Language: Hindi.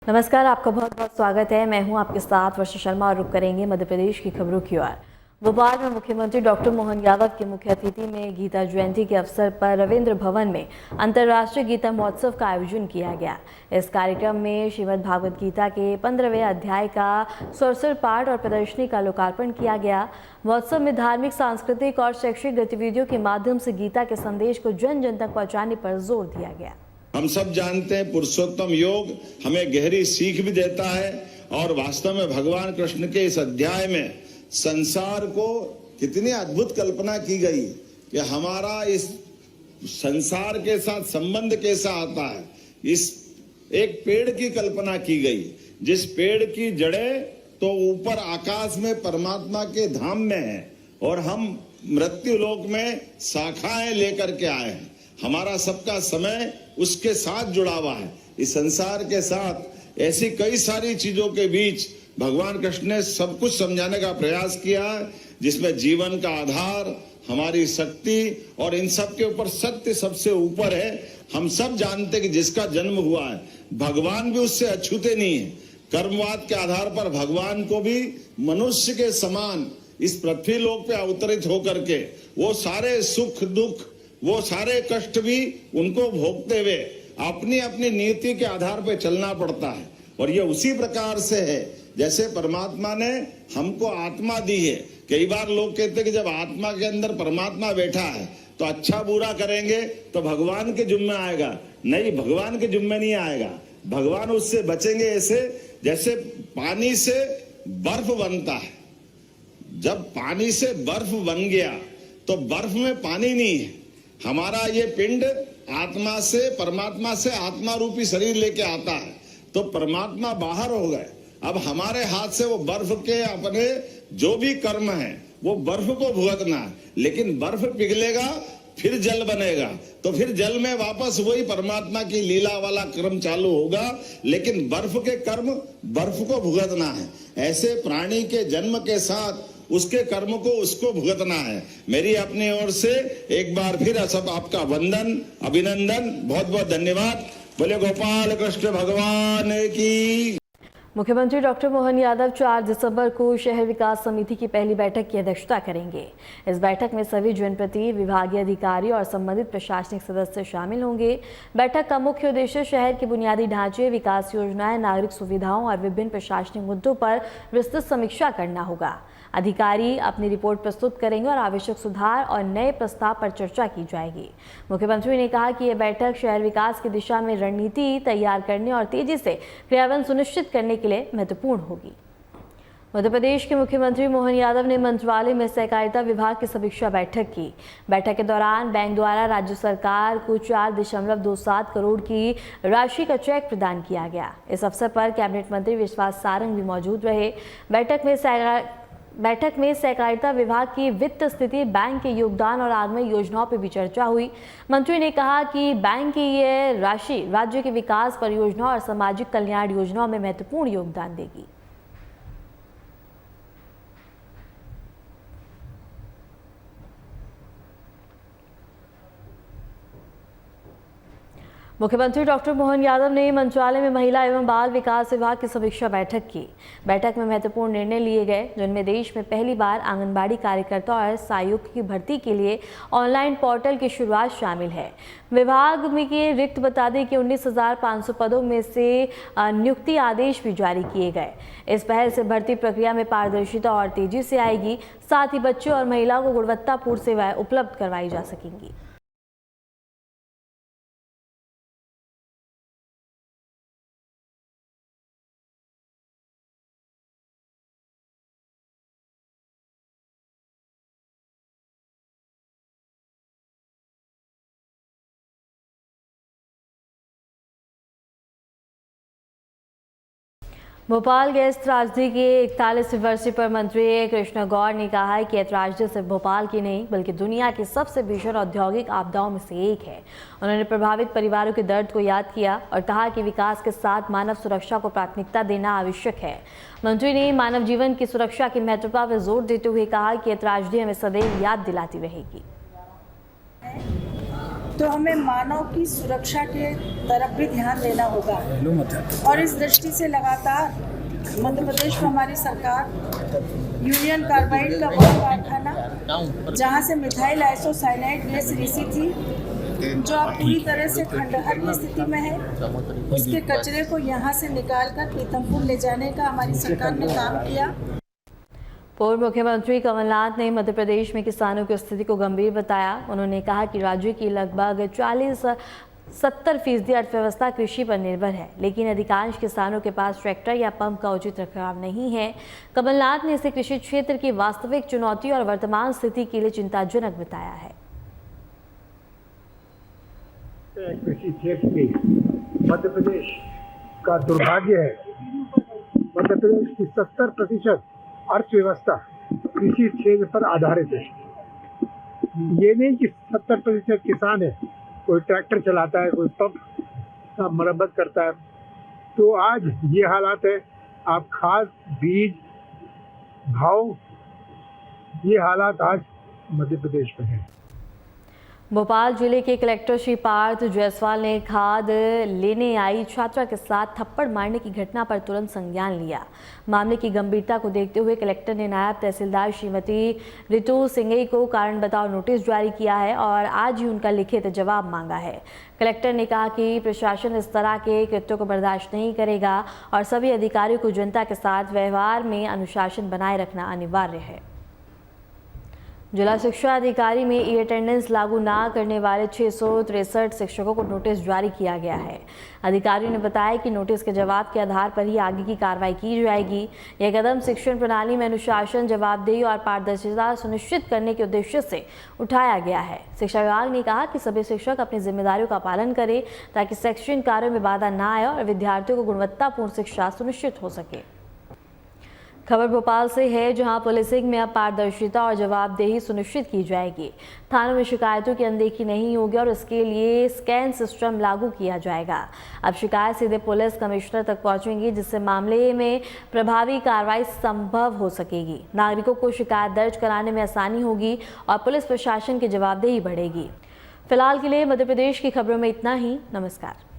नमस्कार, आपका बहुत बहुत स्वागत है। मैं हूं आपके साथ वर्षा शर्मा और रुक करेंगे मध्य प्रदेश की खबरों की ओर। भोपाल में मुख्यमंत्री डॉक्टर मोहन यादव के मुख्य अतिथि में गीता जयंती के अवसर पर रविंद्र भवन में अंतर्राष्ट्रीय गीता महोत्सव का आयोजन किया गया। इस कार्यक्रम में श्रीमद् भागवत गीता के 15वें अध्याय का स्वरसर पाठ और प्रदर्शनी का लोकार्पण किया गया। महोत्सव में धार्मिक, सांस्कृतिक और शैक्षिक गतिविधियों के माध्यम से गीता के संदेश को जन जन तक पहुँचाने पर जोर दिया गया। हम सब जानते हैं पुरुषोत्तम योग हमें गहरी सीख भी देता है और वास्तव में भगवान कृष्ण के इस अध्याय में संसार को कितनी अद्भुत कल्पना की गई कि हमारा इस संसार के साथ संबंध कैसा आता है। इस एक पेड़ की कल्पना की गई, जिस पेड़ की जड़ें तो ऊपर आकाश में परमात्मा के धाम में है और हम मृत्यु लोक में शाखाएं लेकर के आए हैं। हमारा सबका समय उसके साथ जुड़ा हुआ है। इस संसार के साथ ऐसी कई सारी चीजों के बीच भगवान कृष्ण ने सब कुछ समझाने का प्रयास किया है, जिसमें जीवन का आधार हमारी शक्ति और इन सब के ऊपर सत्य सबसे ऊपर है। हम सब जानते हैं कि जिसका जन्म हुआ है भगवान भी उससे अछूते नहीं है। कर्मवाद के आधार पर भगवान को भी मनुष्य के समान इस पृथ्वी लोक पे अवतरित होकर के वो सारे सुख दुख, वो सारे कष्ट भी उनको भोगते हुए अपनी अपनी नीति के आधार पर चलना पड़ता है। और ये उसी प्रकार से है जैसे परमात्मा ने हमको आत्मा दी है। कई बार लोग कहते हैं कि जब आत्मा के अंदर परमात्मा बैठा है तो अच्छा बुरा करेंगे तो भगवान के जुम्मे आएगा। नहीं, भगवान के जुम्मे नहीं आएगा। भगवान उससे बचेंगे ऐसे जैसे पानी से बर्फ बनता है। जब पानी से बर्फ बन गया तो बर्फ में पानी नहीं है। हमारा ये पिंड आत्मा से परमात्मा से आत्मा रूपी शरीर लेके आता है तो परमात्मा बाहर हो गए। अब हमारे हाथ से वो बर्फ के अपने जो भी कर्म है वो बर्फ को भुगतना है। लेकिन बर्फ पिघलेगा फिर जल बनेगा तो फिर जल में वापस वही परमात्मा की लीला वाला कर्म चालू होगा। लेकिन बर्फ के कर्म बर्फ को भुगतना है। ऐसे प्राणी के जन्म के साथ उसके कर्म को उसको भुगतना है। मेरी अपनी ओर से एक बार फिर सब आपका वंदन, अभिनंदन, बहुत बहुत धन्यवाद। बोले गोपाल कृष्ण भगवान की। मुख्यमंत्री डॉक्टर मोहन यादव 4 दिसंबर को शहर विकास समिति की पहली बैठक की अध्यक्षता करेंगे। इस बैठक में सभी जनप्रतिनिधि, विभागीय अधिकारी और संबंधित प्रशासनिक सदस्य शामिल होंगे। बैठक का मुख्य उद्देश्य शहर के बुनियादी ढांचे, विकास योजनाएं, नागरिक सुविधाओं और विभिन्न प्रशासनिक मुद्दों पर विस्तृत समीक्षा करना होगा। अधिकारी अपनी रिपोर्ट प्रस्तुत करेंगे और आवश्यक सुधार और नए प्रस्ताव पर चर्चा की जाएगी। मुख्यमंत्री ने कहा कि यह बैठक शहर विकास की दिशा में रणनीति तैयार करने और तेजी से क्रियान्वयन सुनिश्चित करने के लिए महत्वपूर्ण होगी। मध्य प्रदेश के मुख्यमंत्री मोहन यादव ने मंत्रालय में सहकारिता विभाग की समीक्षा बैठक की। बैठक के दौरान बैंक द्वारा राज्य सरकार को 4.27 करोड़ की राशि का चेक प्रदान किया गया। इस अवसर पर कैबिनेट मंत्री विश्वास सारंग भी मौजूद रहे। बैठक में सहकारिता विभाग की वित्त स्थिति, बैंक के योगदान और आगामी योजनाओं पर भी चर्चा हुई। मंत्री ने कहा कि बैंक की यह राशि राज्य के विकास परियोजनाओं और सामाजिक कल्याण योजनाओं में महत्वपूर्ण योगदान देगी। मुख्यमंत्री डॉक्टर मोहन यादव ने मंत्रालय में महिला एवं बाल विकास विभाग की समीक्षा बैठक की। बैठक में महत्वपूर्ण निर्णय लिए गए, जिनमें देश में पहली बार आंगनबाड़ी कार्यकर्ता और सहायक की भर्ती के लिए ऑनलाइन पोर्टल की शुरुआत शामिल है। विभाग में के रिक्त बता दें कि 19,500 पदों में से नियुक्ति आदेश भी जारी किए गए। इस पहल से भर्ती प्रक्रिया में पारदर्शिता और तेजी से आएगी। साथ ही बच्चों और महिलाओं को गुणवत्तापूर्ण सेवाएं उपलब्ध करवाई जा सकेंगी। भोपाल गैस त्रासदी के 41वीं वर्षी पर मंत्री कृष्ण गौर ने कहा है कि यह त्रासदी सिर्फ भोपाल की नहीं बल्कि दुनिया की सबसे भीषण औद्योगिक आपदाओं में से एक है। उन्होंने प्रभावित परिवारों के दर्द को याद किया और कहा कि विकास के साथ मानव सुरक्षा को प्राथमिकता देना आवश्यक है। मंत्री ने मानव जीवन की सुरक्षा की महत्वता पर जोर देते हुए कहा कि यह त्रासदी हमें सदैव याद दिलाती रहेगी। तो हमें मानव की सुरक्षा के तरफ भी ध्यान देना होगा। और इस दृष्टि से लगातार मध्य प्रदेश में हमारी सरकार यूनियन कार्बाइड का बड़ा कारखाना, जहां से मिथाइल आइसोसाइनाइड गैस रिसी थी, जो अब पूरी तरह से खंडहर की स्थिति में है, उसके कचरे को यहां से निकालकर पीतमपुर ले जाने का हमारी सरकार ने काम किया। पूर्व मुख्यमंत्री कमलनाथ ने मध्य प्रदेश में किसानों की स्थिति को गंभीर बताया। उन्होंने कहा कि राज्य की लगभग 40-70% अर्थव्यवस्था कृषि पर निर्भर है, लेकिन अधिकांश किसानों के पास ट्रैक्टर या पंप का उचित रखरखाव नहीं है। कमलनाथ ने इसे कृषि क्षेत्र की वास्तविक चुनौती और वर्तमान स्थिति के लिए चिंताजनक बताया है। कृषि क्षेत्र की मध्य प्रदेश का दुर्भाग्य है। मध्य प्रदेश की 70% अर्थव्यवस्था कृषि क्षेत्र पर आधारित है। ये नहीं कि 70% किसान है, कोई ट्रैक्टर चलाता है, कोई पंप का मरम्मत करता है। तो आज ये हालात है। आप खाद, बीज, भाव, ये हालात आज मध्य प्रदेश में है। भोपाल जिले के कलेक्टर श्री पार्थ जायसवाल ने खाद लेने आई छात्रा के साथ थप्पड़ मारने की घटना पर तुरंत संज्ञान लिया। मामले की गंभीरता को देखते हुए कलेक्टर ने नायब तहसीलदार श्रीमती रितु सिंघई को कारण बताओ नोटिस जारी किया है और आज ही उनका लिखित जवाब मांगा है। कलेक्टर ने कहा कि प्रशासन इस तरह के कृत्यों को बर्दाश्त नहीं करेगा और सभी अधिकारियों को जनता के साथ व्यवहार में अनुशासन बनाए रखना अनिवार्य है। जिला शिक्षा अधिकारी में ई अटेंडेंस लागू ना करने वाले 663 शिक्षकों को नोटिस जारी किया गया है। अधिकारियों ने बताया कि नोटिस के जवाब के आधार पर ही आगे की कार्रवाई की जाएगी। यह कदम शिक्षण प्रणाली में अनुशासन, जवाबदेही और पारदर्शिता सुनिश्चित करने के उद्देश्य से उठाया गया है। शिक्षा विभाग ने कहा कि सभी शिक्षक अपनी जिम्मेदारियों का पालन करें ताकि शैक्षणिक कार्यों में बाधा न आए और विद्यार्थियों को गुणवत्तापूर्ण शिक्षा सुनिश्चित हो सके। खबर भोपाल से है, जहां पुलिसिंग में अब पारदर्शिता और जवाबदेही सुनिश्चित की जाएगी। थानों में शिकायतों की अनदेखी नहीं होगी और इसके लिए स्कैन सिस्टम लागू किया जाएगा। अब शिकायत सीधे पुलिस कमिश्नर तक पहुंचेंगी, जिससे मामले में प्रभावी कार्रवाई संभव हो सकेगी। नागरिकों को शिकायत दर्ज कराने में आसानी होगी और पुलिस प्रशासन की जवाबदेही बढ़ेगी। फिलहाल के लिए मध्य प्रदेश की खबरों में इतना ही। नमस्कार।